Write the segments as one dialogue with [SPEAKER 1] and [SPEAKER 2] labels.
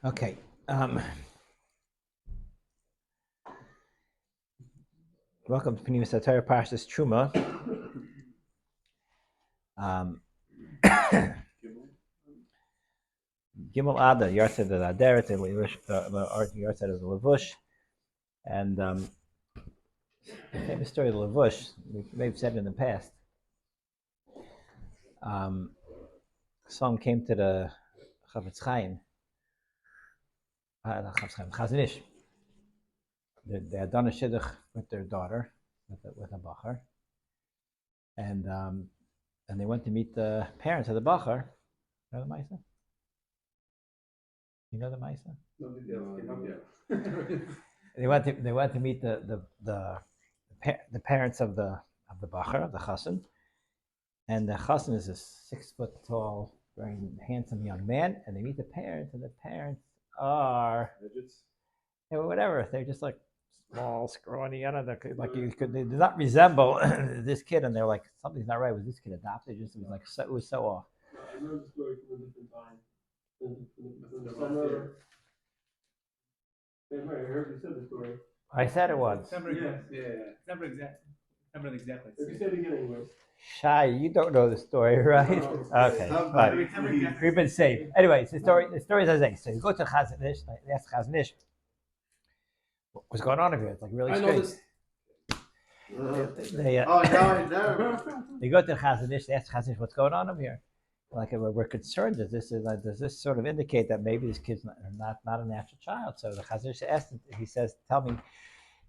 [SPEAKER 1] Okay. Welcome to Pnimis Torah Parshas Teruma. Gimel Ada, Yartzed of the Aderet, Yartzed of the Levush. And the famous story of the Levush, we may have said in the past. Someone came to the Chavetz Chaim, Chazon Ish. They had done a shidduch with their daughter, with a bacher. And they went to meet the parents of the bacher. You know the Maisa? You know the Maisa? They went to meet the parents of the bacher, the chassan, and the chassan is a 6 foot tall, very handsome young man, and they meet the parents, and the parents are whatever. They're just like small, scrawny. I don't know, like you could. They do not resemble this kid, and they're like something's not right. Was this kid adopted? It was like it was so off.
[SPEAKER 2] I remember the story from a different time. The summer. I heard you said the story.
[SPEAKER 1] I said it once.
[SPEAKER 2] Never exactly. Never exactly. If you said it again, anyways.
[SPEAKER 1] Shy, you don't know the story, right? Okay, fine. We've been saved. Anyways, the story is as I say. So you go to Chazon Ish, they ask Chazon Ish, what's going on over here? It's like really strange. They go to Chazon Ish, they ask Chazon Ish, what's going on over here? Like we're concerned. Does this sort of indicate that maybe this kid's not a natural child? So the Chazon Ish asked him, he says,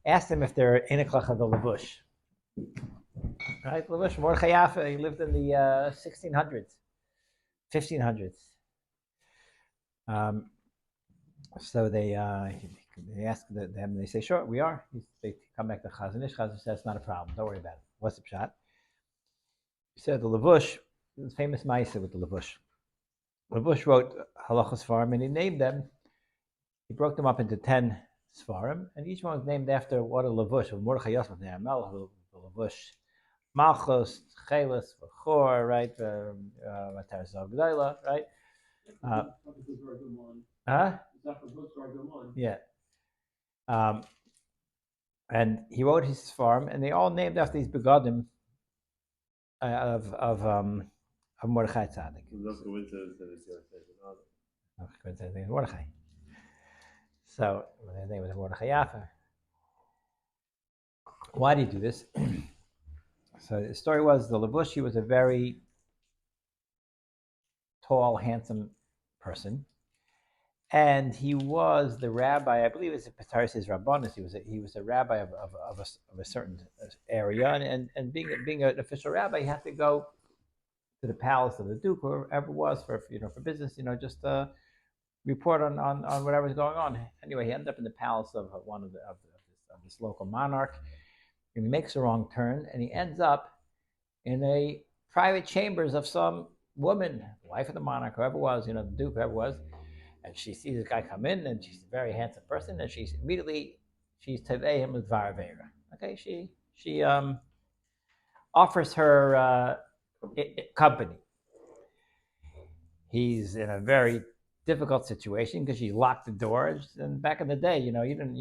[SPEAKER 1] ask them if they're in a klach of the Levush. Right, Levush Mordechai Yafa, he lived in the 1600s, 1500s. So they ask them, they say, sure, we are. They come back to Chazon Ish. Chazon Ish says, not a problem, don't worry about it. What's the pshat? He said the Levush, the famous Maisa with the Levush. Levush wrote halachos Sfarim, and he named them. He broke them up into 10 Sfarim, and each one was named after what a Levush. Mordechai Yosef, the Levush. Malchus, Chelis, Chor, right? Matar Zogdaila, right? Yeah. And he wrote his farm, and they all named after these begodim of Mordechai Tzaddik. Mordechai. So his name was Mordechai Yafa. Why did he do this? So the story was the Levushi was a very tall, handsome person, and he was the rabbi. I believe it's Parshas Rabbanis. He was a rabbi of a certain area, and being an official rabbi, he had to go to the palace of the duke, or whoever it was, for business. Just report on whatever's going on. Anyway, he ended up in the palace of one of this local monarch. And he makes a wrong turn, and he ends up in a private chambers of some woman, wife of the monarch, whoever it was, the duke, whoever it was. And she sees this guy come in, and she's a very handsome person, and she's tevei him with varavera. Okay, she offers her company. He's in a very difficult situation because she locked the doors. And back in the day, you didn't,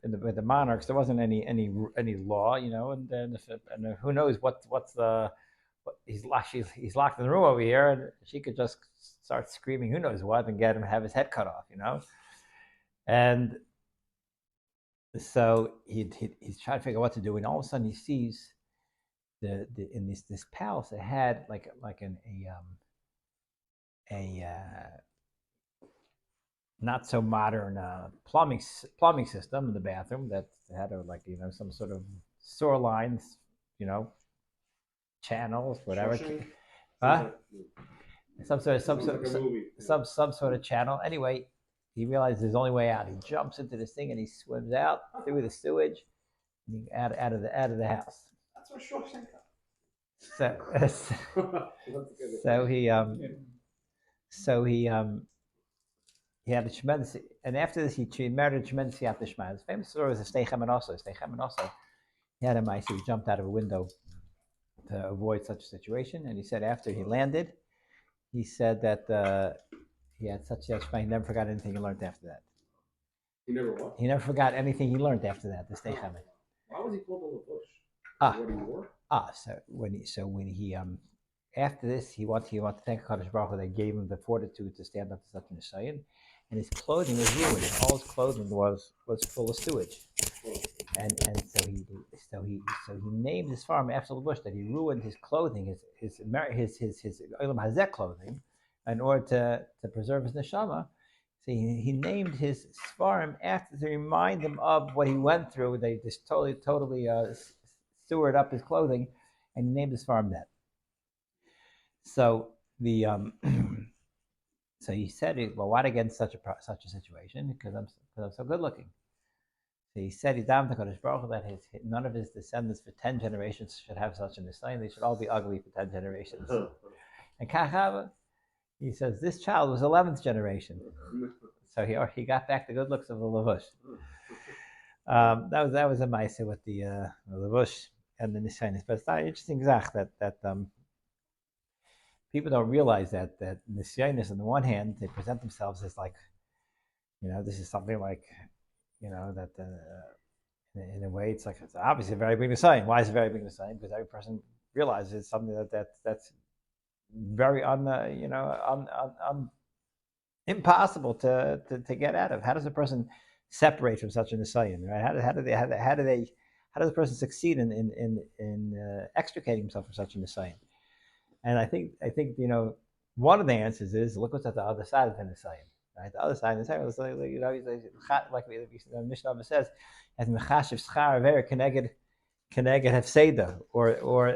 [SPEAKER 1] with the monarchs, there wasn't any law, and then who knows what's the. He's locked in the room over here, and she could just start screaming, who knows what, and get him, have his head cut off, And so he's trying to figure out what to do, and all of a sudden he sees in this palace it had like a not so modern plumbing system in the bathroom that had some sort of sewer lines, channels, whatever. Some sort of channel. Anyway, he realizes there's only way out. He jumps into this thing and he swims out through the sewage, and out of the house.
[SPEAKER 2] That's what Shawshank.
[SPEAKER 1] He had a tremendous, and after this he married a tremendous Siyat Shema. His famous story was Steichem and also. He had a mice. He jumped out of a window to avoid such a situation, and he said after he landed, he said that He had such he never forgot anything he learned after that.
[SPEAKER 2] He never what?
[SPEAKER 1] He never forgot anything he learned after that. This
[SPEAKER 2] Oh. Why was he called the Lavush?
[SPEAKER 1] Ah,
[SPEAKER 2] what he wore?
[SPEAKER 1] When he after this he wanted to thank Kadosh Baruch Hu that gave him the fortitude to stand up to such an Nisayan, and his clothing was ruined. All his clothing was full of sewage, and so he named his farm after the bush that he ruined his clothing, his Olam Hazeh clothing, in order to preserve his neshama. So he named his farm after to remind him of what he went through. They just totally sewered up his clothing, and he named his farm that. So the so he said, well, what against such a situation? Because I'm so good looking. So he said he davened to Kodesh Baruch Hu that none of his descendants for 10 generations should have such an nisayon. They should all be ugly for 10 generations. And Kachava, he says this child was 11th generation. So he got back the good looks of the Lavush. That was a ma'aseh with the Lavush and the nisayonis. But it's not interesting zach that people don't realize that nisayonis on the one hand they present themselves as like, this is something like, that. In a way, it's obviously a very big sign. Why is it very big sign? Because every person realizes it's something that's very impossible to get out of. How does a person separate from such a nisayon? Right? How does a person succeed in extricating himself from such a nisayon? And I think one of the answers is look what's at the other side of the nisayon. Right, the other side of the nisayon is like the Mishnah says, as mechashiv schar avera connected hefseda,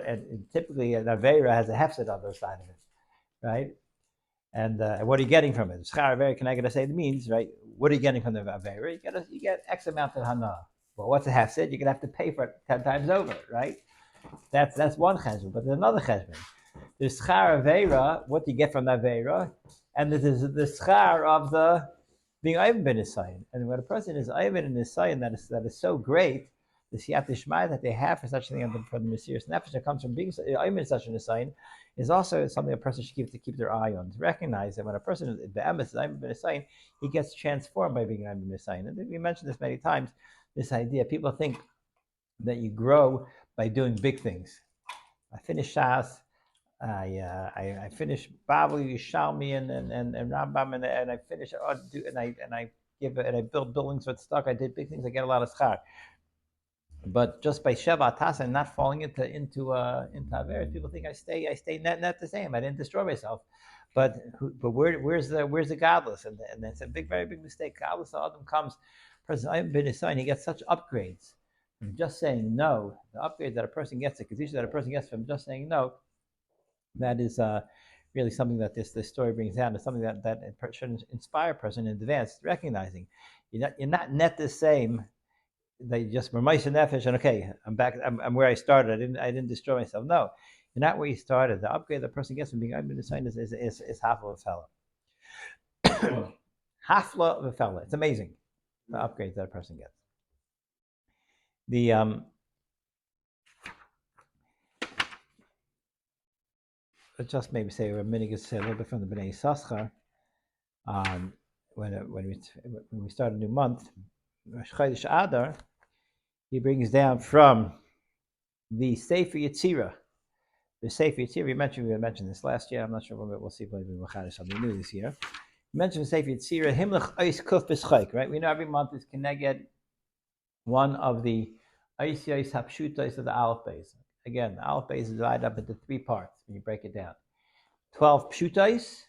[SPEAKER 1] and typically an avera has a hefsed on the side of it, right? And what are you getting from it? Schar avera connected hefseda means, right? What are you getting from the avera? You get X amount of hana. Well, what's a hefsed? You're gonna have to pay for it 10 times over, right? That's one cheshbon, but there's another cheshbon. There's schar avera. What do you get from the avera? And there's the schar of the being Ivan ben Nisayan. And when a person is Ivan in Nisayan, that is so great, the siyat ishmai that they have for such a thing for the mysterious nefesh that comes from being Ivan in such a Nisayan is also something a person should keep their eye on. To recognize that when a person is Ivan ben Nisayan, he gets transformed by being Ivan ben Nisayan. And we mentioned this many times. This idea, people think that you grow by doing big things. I finished Shas. I finished Babel, Yishalmi, and Rambam, and I finished and I build buildings with stock. I did big things. I get a lot of schar. But just by Sheva Tasa and not falling into Averis, people think I stay net the same. I didn't destroy myself. But where's the godless? And that's a very big mistake. Godless Adam comes, person I've been his son. He gets such upgrades from just saying no. The upgrades that a person gets, the kedusha that a person gets from just saying no. That is really something that this story brings out. It's something that should inspire a person in advance, recognizing you're not net the same. They just Ramais and Nefesh, and okay, I'm back. I'm where I started. I didn't destroy myself. No, you're not where you started. The upgrade the person gets from being I've been assigned is half of a fellow. Half of a fellow. It's amazing the upgrades that a person gets. The let's just maybe say a minute say a little bit from the Bnei Yisachar. When we start a new month, Rosh Chodesh Adar, he brings down from the Sefer Yetzirah. The Sefer Yetzirah, we mentioned this last year. I'm not sure when we'll see if we'll have something new this year. We mentioned the Sefer Yetzirah, Himlech Eis Kuf B'Schaik, right? We know every month is Keneged one of the Eis Yos Hapshutos of the Aleph Beis. Again, the Aleph Beis is divided up into 3 parts when you break it down. 12 Pshutos,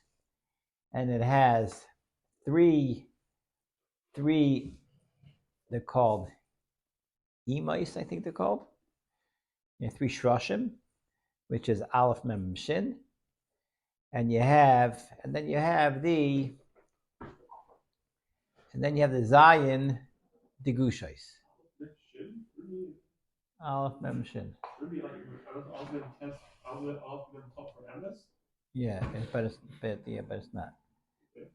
[SPEAKER 1] and it has three, they're called Imais, I think they're called. 3 Shroshim, which is Aleph Mem Shin. And then you have the Zayin Degushais. Aleph Mem Shin. Yeah, but it's not.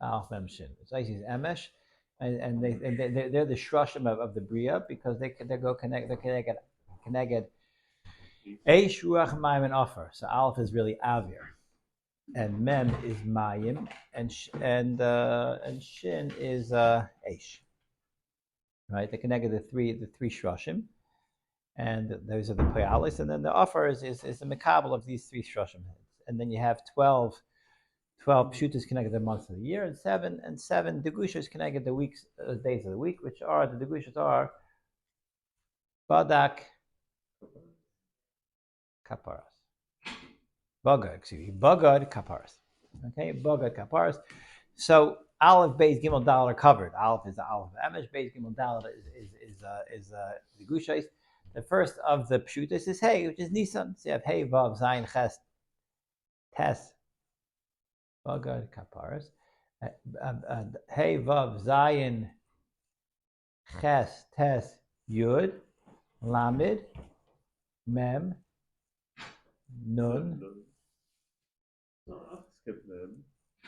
[SPEAKER 1] Aleph Mem Shin. It's actually Emesh, and they're the Shroshim of the Bria because they go connected. Eish Ruach Maim and Offer. So Aleph is really Avir. and mem is mayim, and shin is eish. Right? They connected the three shroshim, and those are the payalis, and then the offer is the mekabel of these three shroshim. And then you have 12 pshutas connected the months of the year, and seven degushas connected the weeks, days of the week, which are the degushas are badak kaparas. Bagad kaparas. Okay, bagad kaparas. So Aleph, Beis, Gimel, Dal are covered. Aleph is the Aleph of Emesh. Beis, Gimel, Dal is the Gushais. The first of the Pshutis is Hey, which is Nisan. So you have Hey, Vav, Zayin, Ches, Tes, Bagad, Kaparas. Hey, Vav, Zayin, Ches, Tes, Yud, Lamed, Mem, Nun,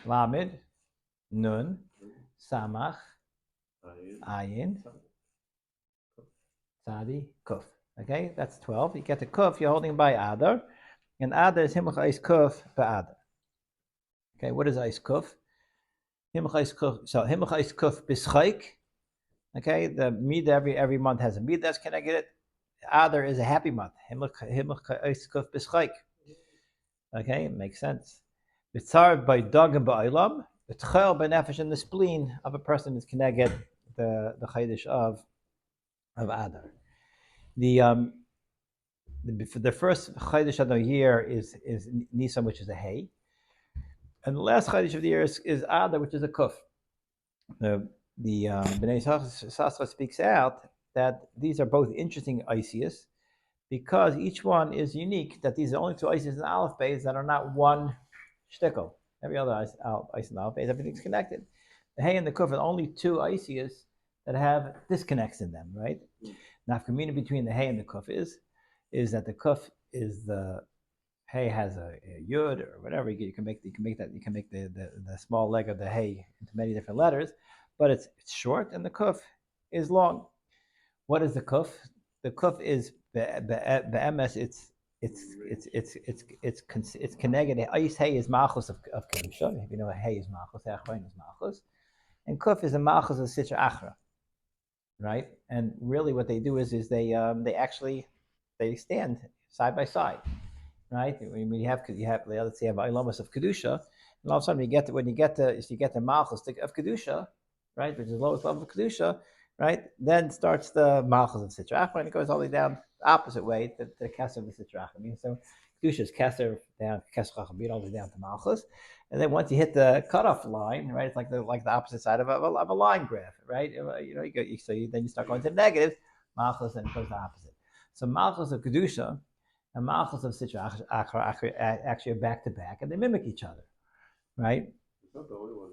[SPEAKER 1] Lamed, Nun, Samach, Ayin, Sadi, Kuf. Okay, that's 12. You get the Kuf, you're holding by Adar. And Adar is Himach Ais Kuf Ba'adar. Okay, what is Ais Kuf? Himach Ais Kuf. So Himach Ais Kuf B'schaik. Okay, the Mid every month has a Mid that's connected. Adar is a happy month. Himach Ais Kuf B'schaik. Okay, it makes sense. B'tzar by Dog and Ba'ilam. B'tchel by Nefesh, and the spleen of a person is connected the Chaydish of Adar. The first Chaydish of the year is Nisan, which is a hay, and the last Chaydish of the year is Adar, which is a Kuf. The Bnei Sasra speaks out that these are both interesting Isis because each one is unique. That these are only two Isis and Aleph Beis that are not one shtickle. Every other Isis and Aleph Beis, everything's connected. The hay and the Kuf are only two Isis that have disconnects in them, right? Now, communion between the hay and the Kuf is that the Kuf is the hay has a yud or whatever. You can make the small leg of the hay into many different letters, but it's short and the Kuf is long. What is the Kuf? The Kuf is be'emes. It's connected. Ice hay is machos of kedusha. If you know what hay is machos, achroin is machos, and Kuf is a machos of sitra achra. Right, and really what they do is they actually stand side by side, right? When you have let's say you have ilamas of kedusha, and all of a sudden you get the malchus of kedusha, right, which is the lowest level of kedusha, right? Then starts the malchus of sitra and it goes all the way down the opposite way to the keser of the sitra. I mean, so kedusha is keser down keser chachamid all the way down to malchus. And then once you hit the cutoff line, right, it's like the opposite side of a line graph, right? Then you start going to the negatives, malchus, and it goes the opposite. So malchus of kedusha and malchus of sitra actually are back to back, and they mimic each other, right?
[SPEAKER 2] It's not the only one.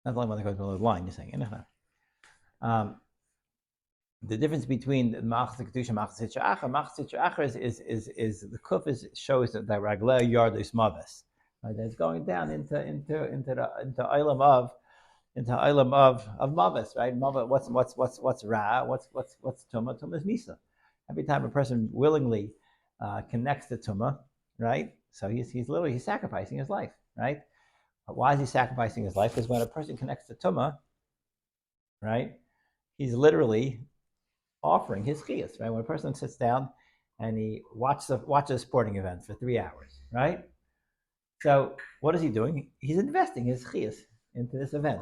[SPEAKER 1] That's the only one that goes below the line. You're saying, the difference between malchus of kedusha and malchus of sitra is the kuf shows that the ragla yardus mavis. Right, that's going down into ilam of mavis, right? Mavis, what's ra? What's tuma? Tuma is misa. Every time a person willingly connects to tuma, right? So he's literally sacrificing his life, right? But why is he sacrificing his life? Because when a person connects to tuma, right, he's literally offering his chiyas, right? When a person sits down and he watches a sporting event for 3 hours, right? So what is he doing? He's investing his chiyas into this event.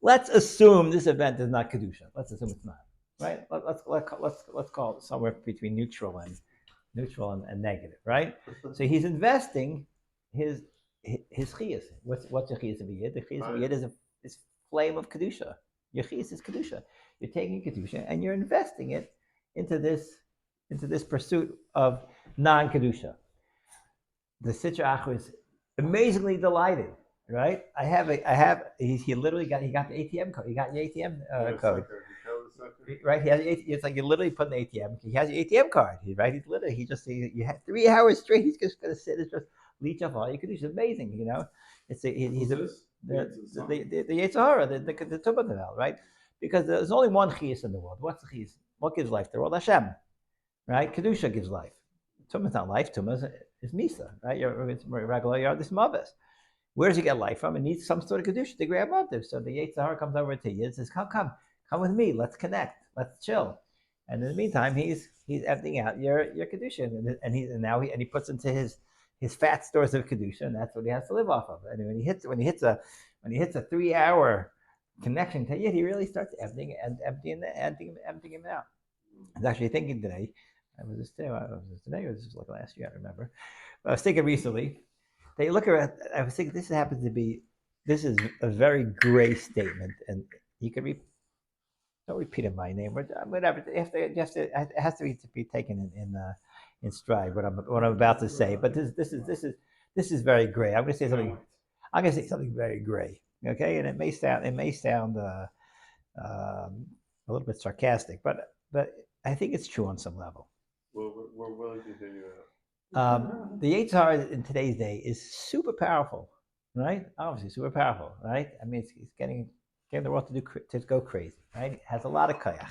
[SPEAKER 1] Let's assume this event is not kedusha. Let's assume it's not, right? Let's call it somewhere between neutral and negative, right? So he's investing his chiyas. What's the chiyas of yid? The chiyas of yid is this flame of kedusha. Your chiyas is kedusha. You're taking kedusha and you're investing it into this pursuit of non kedusha. The Sitra Achra is amazingly delighted, right? He literally got the ATM code. He got the ATM code. Right? It's like you literally put an ATM. He has the ATM card. Right? You had 3 hours straight. He's just going to sit and just leech off all you could do. It's amazing, he's the Yetzirah, the Tubatel, right? Because there's only one chiyas in the world. What's the chiyas? What gives life? The world Hashem, right? Kedusha gives life. Tumah is not life. Tumah is Misa, right? It's regular yard, this Mavis. Where does he get life from? It needs some sort of Kedusha to grab onto. So the Yetzirah comes over to Yid and says, come with me, let's connect, let's chill. And in the meantime, he's emptying out your Kedusha. And he puts into his fat stores of Kedusha, and that's what he has to live off of. And when he hits a 3-hour connection to Yid, he really starts emptying him out. I was actually thinking today, was this today or was this like last year? I don't remember. But I was thinking recently, they look at, I was thinking this is a very gray statement, and you could don't repeat in my name, or whatever. It has to be taken in stride what I'm about to say. But this is very gray. I'm going to say something. I'm going to say something very gray. Okay, and it may sound a little bit sarcastic, but I think it's true on some level.
[SPEAKER 3] We're willing to hear you
[SPEAKER 1] The Yitzhar in today's day is super powerful, right? Obviously, super powerful, right? I mean, it's getting the world to go crazy, right? It has a lot of koyach.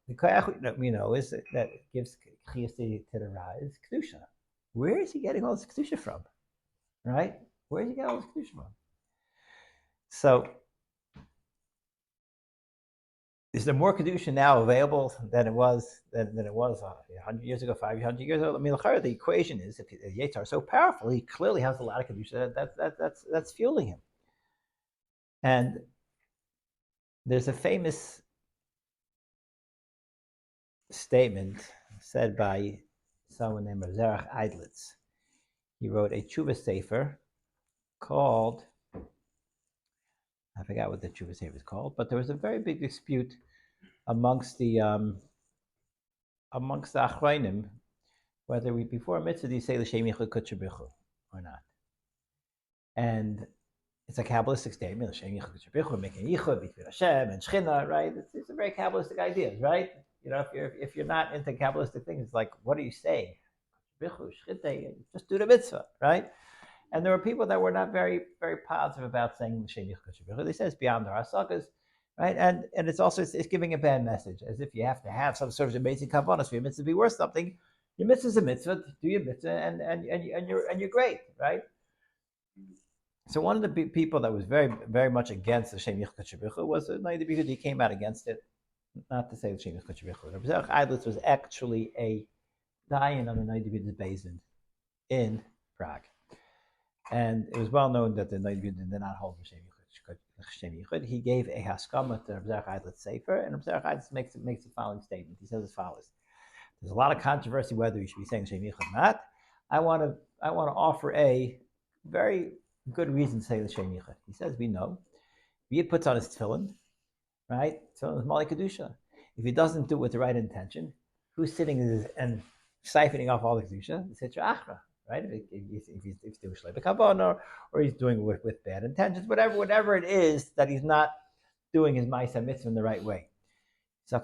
[SPEAKER 1] The koyach we know is that gives chiyus to the rise kedusha. Where is he getting all this kedusha from, right? Where is he getting all this kedusha from? So, is there more kedusha now available than it was 100 years ago, 500 years ago? I mean, the equation is if Yetzirah is so powerful, he clearly has a lot of kedusha that's fueling him. And there's a famous statement said by someone named Zerach Eidlitz. He wrote a tshuva sefer called, I forgot what the tshuva sefer is called, but there was a very big dispute amongst the achronim whether we before mitzvah do you say l'shem yichud kutchabichu or not. And it's a Kabbalistic statement, l'shem yichud kutchabichu, making yichud between Hashem and Shechina, right? It's a very Kabbalistic idea, right? You know, if you're not into Kabbalistic things, it's like, what are you saying? Just do the mitzvah, right? And there were people that were not very, very positive about saying l'shem yichud kutchabichu. They say it's beyond our asakas, right? And it's also it's giving a bad message, as if you have to have some sort of amazing kavanas for your mitzvah to be worth something. Your mitzvah is a mitzvah. Do your mitzvah, and you're great, right? So one of the people that was very, very much against the Shem Yichud Shabichu was the Noda because he came out against it, not to say the Shem Yichud Shabichu. The Zerach Eidlitz was actually a dayan on the Noda Basin in Prague, and it was well known that the Noda did not hold the Shem Yichud. He gave a haskama to Zerach Eidlitz sefer, and Zerach Eidlitz makes the following statement. He says as follows: there's a lot of controversy whether you should be saying Shem Yichud or not. I want to offer a very good reason to say the Shem Yichud. He says, we know. He puts on his tefillin, right? Tefillin is Mali Kedusha. If he doesn't do it with the right intention, who's sitting and siphoning off all the Kedusha? The Sitra Achra, right? If he's doing Shlei B'Kavon or he's doing it with bad intentions, whatever it is that he's not doing his Ma'aseh Mitzvah in the right way. The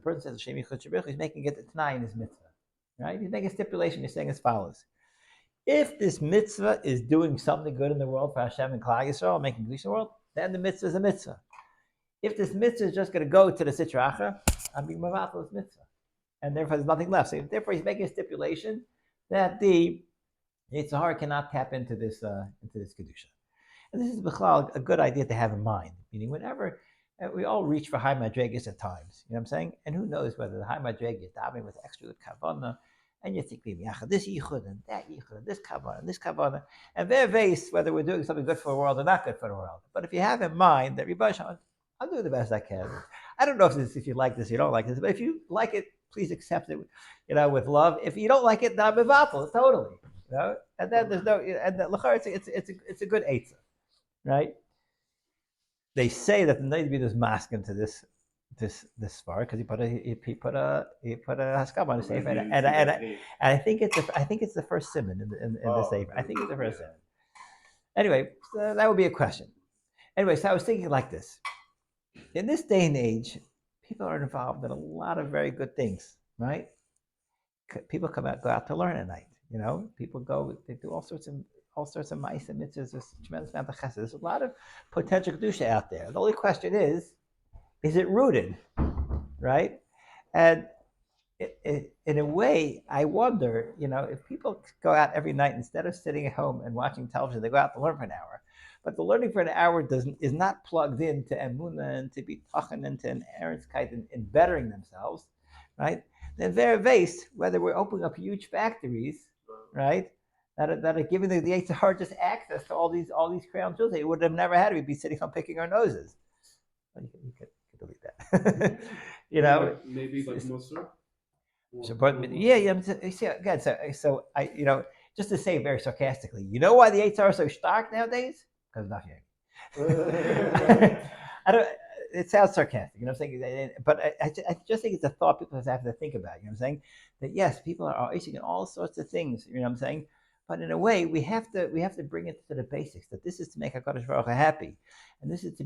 [SPEAKER 1] person says Shem Yichud Shabichu, he's making it a T'nai in his mitzvah, right? He's making a stipulation. He's saying as follows: if this mitzvah is doing something good in the world for Hashem and Klal Yisrael, making Kedusha in the world, then the mitzvah is a mitzvah. If this mitzvah is just going to go to the Sitra Achra, I'm being mavatal this mitzvah, and therefore there's nothing left. So therefore he's making a stipulation that the Yitzhar cannot tap into this Kedusha. And this is a good idea to have in mind. Meaning, whenever we all reach for high madregas at times, you know what I'm saying? And who knows whether the high madrega is davening with extra good kavanah, and you think maybe this yichud and that yichud and this kavanah, and whether we're doing something good for the world or not good for the world. But if you have in mind that I'm doing the best I can. I don't know if you like this, you don't like this, but if you like it, please accept it, with love. If you don't like it, not mevatel, totally, And then there's no, and it's a good eitzah, right? They say that the Noda is masking to this far because he put a haskam on the sefer, and I think it's the first simon in the sefer. I think it's the first simon. Anyway, so that would be a question. Anyway, so I was thinking like this: in this day and age, people are involved in a lot of very good things, right? People go out to learn at night. People they do all sorts of mice and mitzvahs. There's a tremendous amount of chesed. There's a lot of potential kedusha out there. The only question is it rooted, right? And in a way, I wonder, if people go out every night instead of sitting at home and watching television, they go out to learn for an hour. But the learning for an hour is not plugged into emunah and to be tachen into an erenskite in bettering themselves, right? Then very based, whether we're opening up huge factories, right, that are giving the Yitzhar just access to all these crown jewels, they would have never had. We'd be sitting home picking our noses. You could delete that.
[SPEAKER 3] Maybe like Musser.
[SPEAKER 1] So, but yeah, see, again, so just to say very sarcastically, you know why the eights are so stark nowadays? Because not yet. I don't. It sounds sarcastic, I'm saying, but I just think it's a thought people have to think about. I'm saying that yes, people are issuing all sorts of things. I'm saying, but in a way, we have to bring it to the basics. That this is to make Hakadosh Baruch Hu happy, and this is to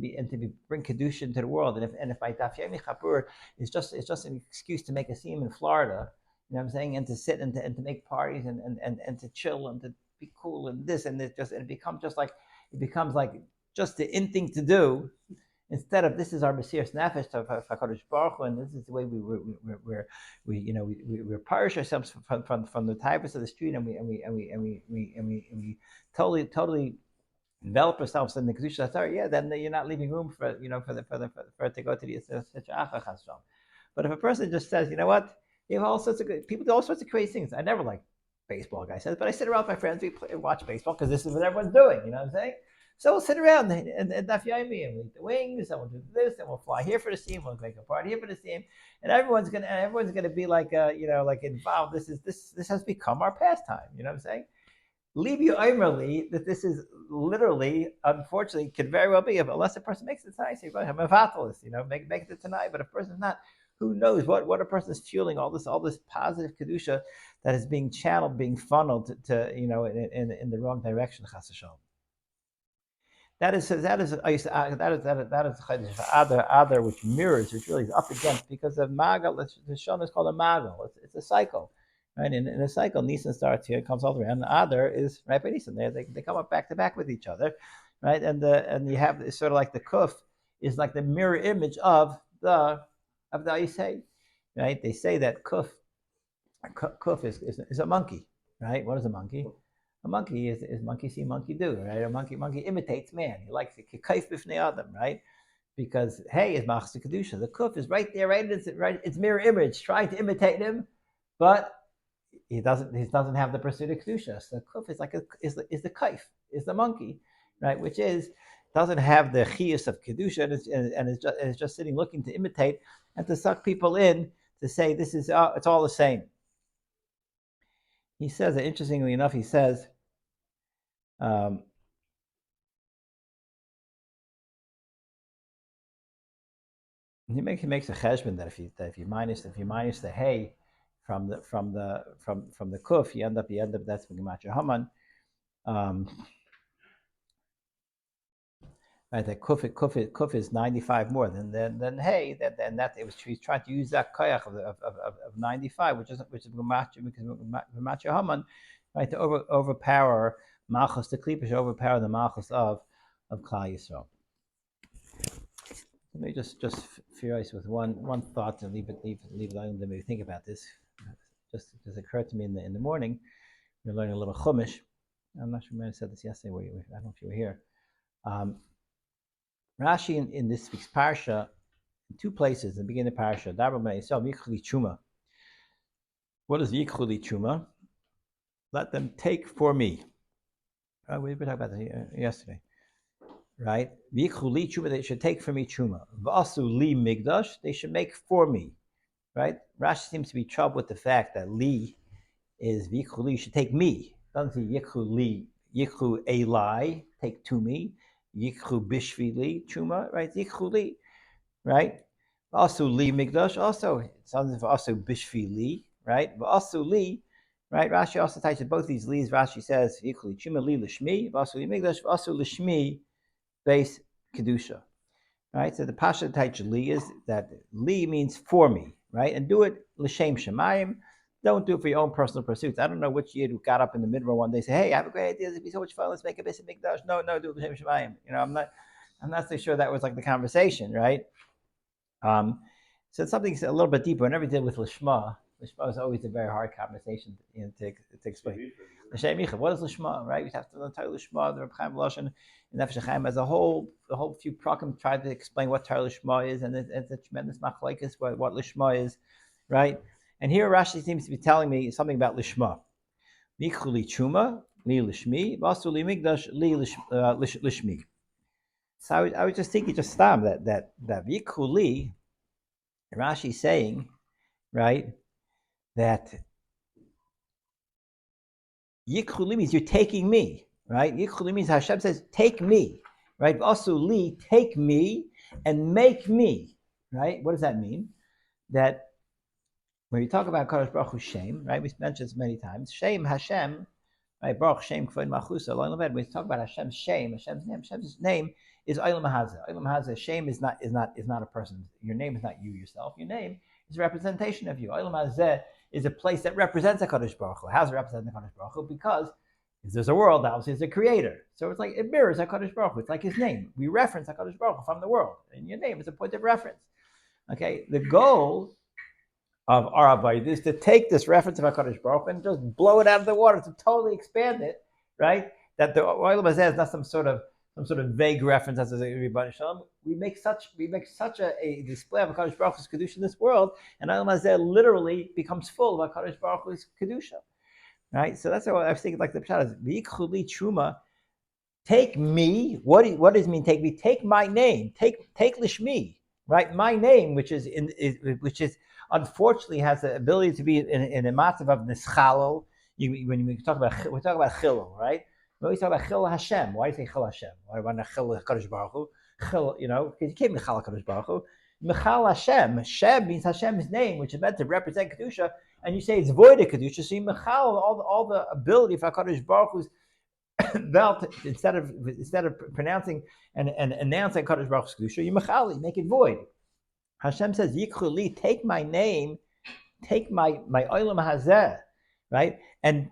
[SPEAKER 1] bring kedusha into the world. And if by Daf Yomi Chapur it's just an excuse to make a scene in Florida, I'm saying, and to sit and to make parties and to chill and to be cool and this and it becomes like just the in thing to do, instead of this is our Mesiras Nefesh of Hakadosh Baruch Hu, and this is the way we parish ourselves from the types of the street, and we totally envelop ourselves in the kedusha Torah. Yeah, then you're not leaving room for it to go to the such achachas. But if a person just says, you know what, you have all sorts of people do all sorts of crazy things. I never like baseball, guy says, but I sit around with my friends, watch baseball because this is what everyone's doing. You know what I'm saying? So we'll sit around and Daf Yomi and we'll eat the wings and we'll do this and we'll fly here for the team, we'll make a party here for the team, and everyone's gonna be like like involved. This has become our pastime. You know what I'm saying? Leave you Omerly that this is literally, unfortunately, could very well be, unless a person makes it tonight, so I'm a fatalist, make it tonight. But if a person's not, who knows what a person is fueling all this positive kedusha that is being channeled, being funneled to in the wrong direction. Chas v'shalom. That is other which mirrors, which really is up against, because of magal. The shon is called a magal. It's a cycle, right? In a cycle, Nisan starts here, comes all the way around. The other is right by Nisan. They come up back to back with each other, right? And you have sort of like the kuf is like the mirror image of the Isay, right? They say that kuf is a monkey, right? What is a monkey? A monkey is monkey see, monkey do, right? A monkey imitates man. He likes to kaif b'fnei adam, right? Because hey, is machzor kedusha. The kuf is right there, right? It's mirror image, trying to imitate him, but he doesn't have the pursuit of kedusha. So the kuf is is the kaif, is the monkey, right? Which doesn't have the chiyus of kedusha, and it's just sitting looking to imitate and to suck people in to say this is it's all the same. He says that, interestingly enough, he says. He makes a cheshbon that if you minus the hay from the kuf, you end up that's Gematria Haman. Right, that kuf is 95 more than hay. That it was, he's trying to use that koyach of 95, which is Gematria Haman, right, to overpower Malchus the Klipish, overpower the Malchus of Klal Yisrael. Let me just furious with one thought to leave it alone. Let me think about this. Just occurred to me in the morning. We're learning a little chumash. I'm not sure I said this yesterday. I don't know if you were here. Rashi in this week's parsha, in two places, in the beginning of parsha, Chuma. What is Yichuli Chuma? Let them take for me. We were talking about that yesterday. Right? V'yichuli chuma, they should take for me chuma. V'asu li migdash, they should make for me. Right? Rashi seems to be troubled with the fact that li is v'yichuli, should take me. Doesn't say yichlu li, yichlu elai, take to me. Yichlu bishvili chuma, right? Yichlu li, right? V'asu li migdash, also it sounds as if v'asu bishvili, right? V'asu li. Right, Rashi also ties to both these li's. Rashi says, "Yichli chuma li lishmi, v'asu li migdash, v'asu lishmi base kedusha." Right, so the pasha taich li is that li means for me, right, and do it l'shem shemayim. Don't do it for your own personal pursuits. I don't know which yid who got up in the middle one day and say, "Hey, I have a great idea. It'd be so much fun. Let's make a base of mikdash." No, do it l'shem shemayim. I'm not so sure that was like the conversation, right? So it's something a little bit deeper. I never did with lishma. Lishma is always a very hard conversation to explain. L'shem yichud. What is Lishma, right? We have to learn Torah Lishma. The Reb Chaim Lashon and Nefesh Chaim as a whole few prakim tried to explain what Torah Lishma is, and it's a tremendous machlokes what Lishma is, right? And here Rashi seems to be telling me something about Lishma. Mikhu li Truma, li Lishmi, vasu li Migdash, li Lishmi. So I was just thinking, just stop that Mikhu li, Rashi saying, right, that Yikhuli means you're taking me, right? Yikhuli means Hashem says, take me, right? Also, li, take me and make me, right? What does that mean? That when we talk about Kadosh Baruch Hu Shem, right? We mentioned this many times. Shem, Hashem, right? Baruch Shem, Kvod Malchusa, When we talk about Hashem's Shem, Hashem's name is Olam Haza. Olam Haza. Shem is not a person. Your name is not you yourself. Your name is a representation of you. Olam Haza is a place that represents HaKadosh Baruch Hu. How does it represent HaKadosh Baruch Hu? Because if there's a world, obviously there's a creator. So it's like, it mirrors HaKadosh Baruch Hu. It's like his name. We reference HaKadosh Baruch Hu from the world. And your name is a point of reference. Okay? The goal of our avodah is to take this reference of HaKadosh Baruch Hu and just blow it out of the water, to totally expand it, right? That the Olam Hazeh is not some sort of vague reference as everybody Shalom. We make such a display of HaKadosh Baruch Hu's kedusha in this world, and Olam Hazeh literally becomes full of HaKadosh Baruch Hu's kedusha, right? So that's what I was thinking. Like the pshat is v'yikhuli truma. Take me. What does it mean? Take me. Take my name. Take lishmi. Right. My name, which is unfortunately has the ability to be in a matzav of nischalol. When we talk about chilul, right? When we talk about chilul Hashem, why do you say chilul Hashem? Why not chilul Kadosh Baruch Hu? Chilul, because you can't be chilul Kadosh Baruch Hu. Michal Hashem. Shem means Hashem's name, which is meant to represent kedusha, and you say it's void of kedusha. So you michal all the ability for Kadosh Baruch Hu's belt, instead of pronouncing and announcing Kadosh Baruch Hu's kedusha, you michal, you make it void. Hashem says, Yikhuli, take my name, take my Olam Hazeh, right? And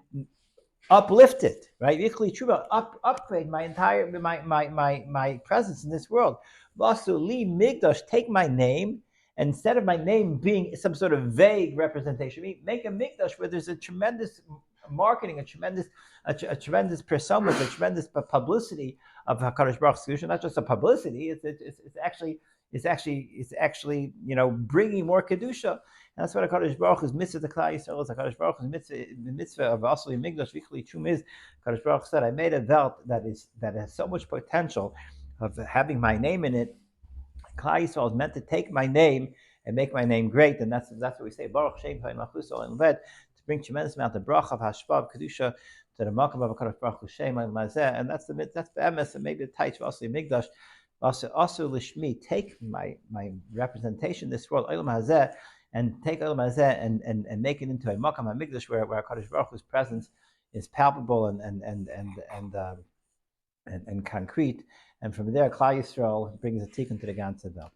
[SPEAKER 1] uplift it, right? Yikhuli Truba, upgrade my entire my presence in this world. Vasu li Migdash, take my name, and instead of my name being some sort of vague representation, make a Migdash where there's a tremendous marketing, a tremendous persona, a tremendous publicity of HaKadosh Baruch Hu's kedusha. Not just a publicity; it's actually bringing more kedusha. And that's what HaKadosh Baruch Hu's mitzvah to Klal Yisrael is. HaKadosh Baruch Hu's mitzvah of Asli Migdash Vichli Chum is. HaKadosh Baruch Hu said, "I made a velt that has so much potential of having my name in it. Klal Yisrael is meant to take my name and make my name great." And that's what we say. Baruch Shem V'Ayin Malchuso and Led, to bring tremendous amount of bracha of hashpa of kedusha to the makam of HaKadosh Baruch Hu Shem V'Ayin Mazeh. And that's the emes, and maybe the title of Asli Migdash. Also lishmi, take my representation in this world, Olam Hazeh, and take Olam Hazeh and make it into a makam hamikdash where HaKadosh Baruch Hu's presence is palpable and concrete, and from there Klal Yisrael brings a tikkun to the ganze belt.